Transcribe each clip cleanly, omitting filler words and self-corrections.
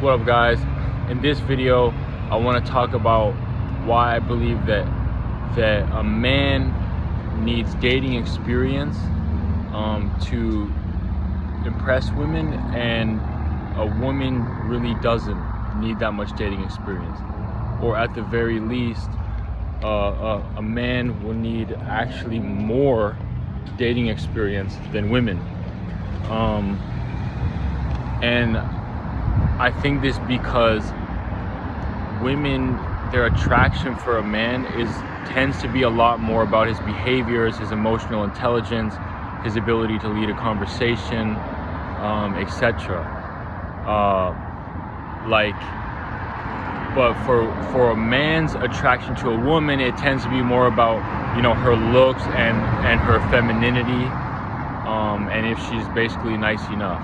What up, guys? In this video I want to talk about why I believe that a man needs dating experience to impress women, and a woman really doesn't need that much dating experience, or at the very least a man will need actually more dating experience than women. And I think this because women, their attraction for a man tends to be a lot more about his behaviors, his emotional intelligence, his ability to lead a conversation, etc. But for a man's attraction to a woman, it tends to be more about, her looks and her femininity, and if she's basically nice enough.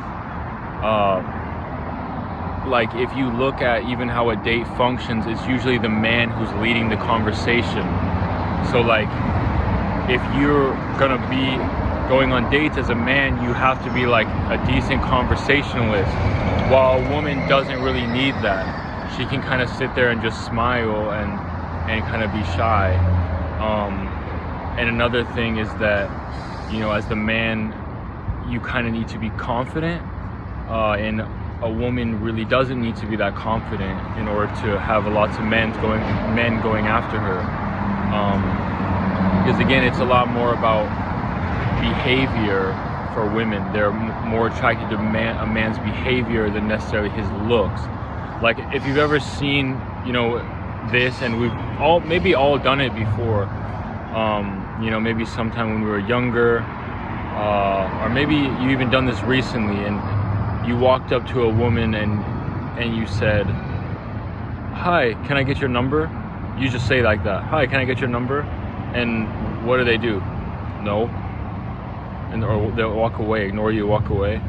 Like, if you look at even how a date functions, it's usually the man who's leading the conversation. So like, if you're gonna be going on dates as a man, you have to be like a decent conversationalist, while a woman doesn't really need that. She can kind of sit there and just smile and kind of be shy. And another thing is that, as the man, you kind of need to be confident, and a woman really doesn't need to be that confident in order to have lots of men going after her. Because again, it's a lot more about behavior for women. They're more attracted to a man's behavior than necessarily his looks. Like, if you've ever seen, this, and we've maybe all done it before, maybe sometime when we were younger, or maybe you even done this recently, and you walked up to a woman and you said, "Hi, can I get your number?" You just say like that, "Hi, can I get your number?" And what do? No. Or they'll walk away, ignore you, walk away.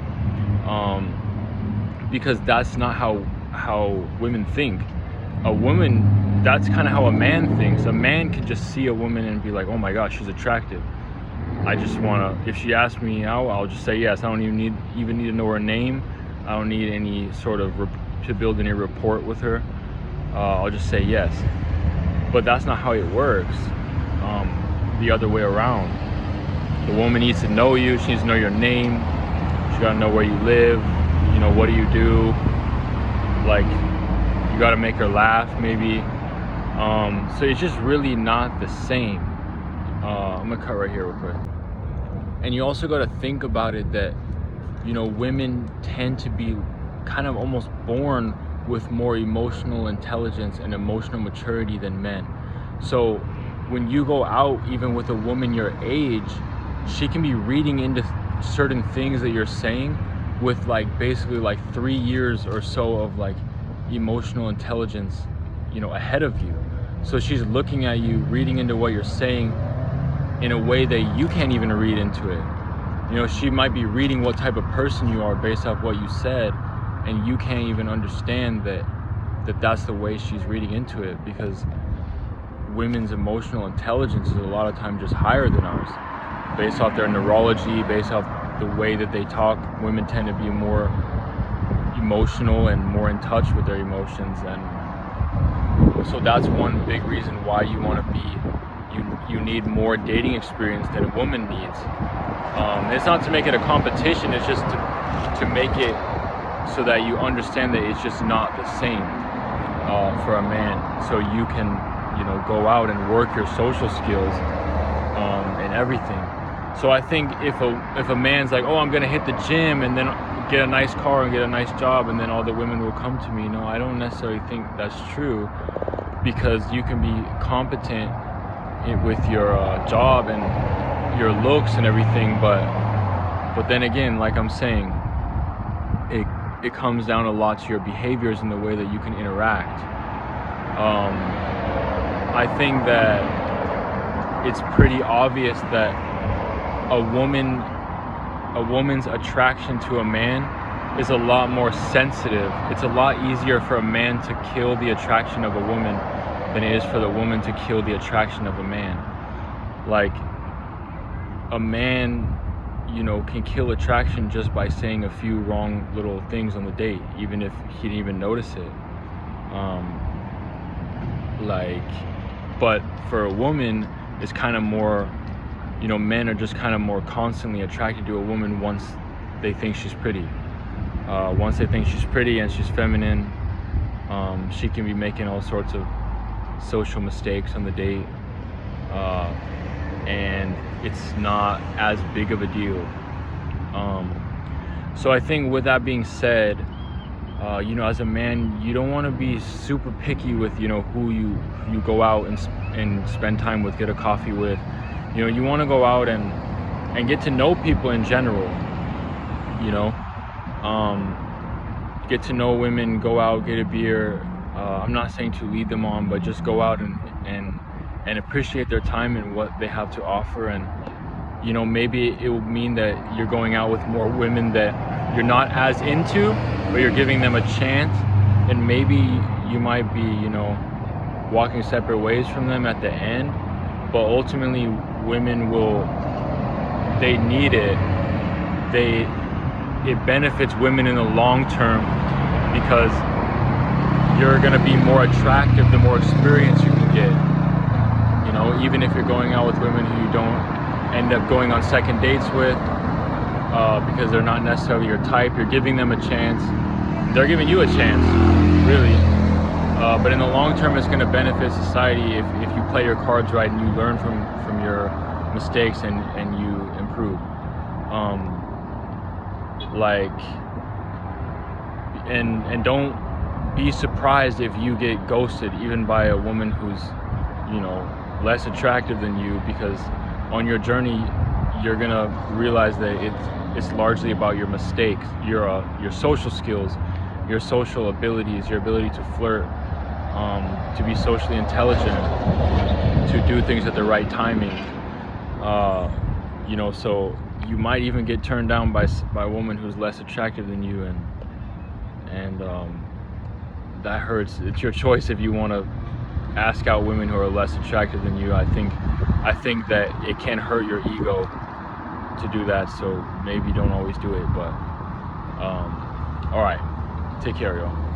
Because that's not how women think. A woman, that's kind of how a man thinks. A man could just see a woman and be like, "Oh my gosh, she's attractive. I just if she asks me out, I'll just say yes. I don't even need to know her name. I don't need any sort of to build any rapport with her. I'll just say yes." But that's not how it works. The other way around. The woman needs to know you. She needs to know your name. She gotta know where you live. What do you do? Like, you gotta make her laugh, maybe. So it's just really not the same. I'm gonna cut right here real quick. And you also got to think about it that, women tend to be kind of almost born with more emotional intelligence and emotional maturity than men. So when you go out, even with a woman your age, she can be reading into certain things that you're saying with basically 3 years or so of emotional intelligence, ahead of you. So she's looking at you, reading into what you're saying in a way that you can't even read into it. She might be reading what type of person you are based off what you said, and you can't even understand that's the way she's reading into it, because women's emotional intelligence is a lot of times just higher than ours. Based off their neurology, based off the way that they talk, women tend to be more emotional and more in touch with their emotions. And so that's one big reason why you need more dating experience than a woman needs. It's not to make it a competition, it's just to make it so that you understand that it's just not the same for a man. So you can, go out and work your social skills and everything. So I think if a man's like, "Oh, I'm gonna hit the gym and then get a nice car and get a nice job and then all the women will come to me," no, I don't necessarily think that's true, because you can be competent with your job and your looks and everything, but then again, like I'm saying, it comes down a lot to your behaviors and the way that you can interact. I think that it's pretty obvious that a woman's attraction to a man is a lot more sensitive. It's a lot easier for a man to kill the attraction of a woman than it is for the woman to kill the attraction of a man. Like, a man you know, can kill attraction just by saying a few wrong little things on the date, even if he didn't even notice it. Like, but for a woman, it's kind of more, you know, men are just kind of more constantly attracted to a woman once they think she's pretty. Once they think she's pretty and she's feminine, she can be making all sorts of social mistakes on the date, and it's not as big of a deal. So I think with that being said, you know, as a man, you don't want to be super picky with, you know, who you go out and spend time with, get a coffee with. You know, you want to go out and get to know people in general, you know. Get to know women, go out, get a beer. I'm not saying to lead them on, but just go out and appreciate their time and what they have to offer. And, you know, maybe it will mean that you're going out with more women that you're not as into, but you're giving them a chance. And maybe you might be, you know, walking separate ways from them at the end. But ultimately, women they need it. It benefits women in the long term because you're gonna be more attractive the more experience you can get. You know, even if you're going out with women who you don't end up going on second dates with, because they're not necessarily your type, you're giving them a chance. They're giving you a chance, really. But in the long term, it's gonna benefit society if you play your cards right and you learn from your mistakes and you improve. And don't be surprised if you get ghosted even by a woman who's, you know, less attractive than you, because on your journey you're gonna realize that it's largely about your mistakes, your social skills, your social abilities, your ability to flirt, to be socially intelligent, to do things at the right timing. You know, so you might even get turned down by a woman who's less attractive than you, and that hurts. It's your choice if you want to ask out women who are less attractive than you. I think that it can hurt your ego to do that, so maybe don't always do it. But all right, take care, y'all.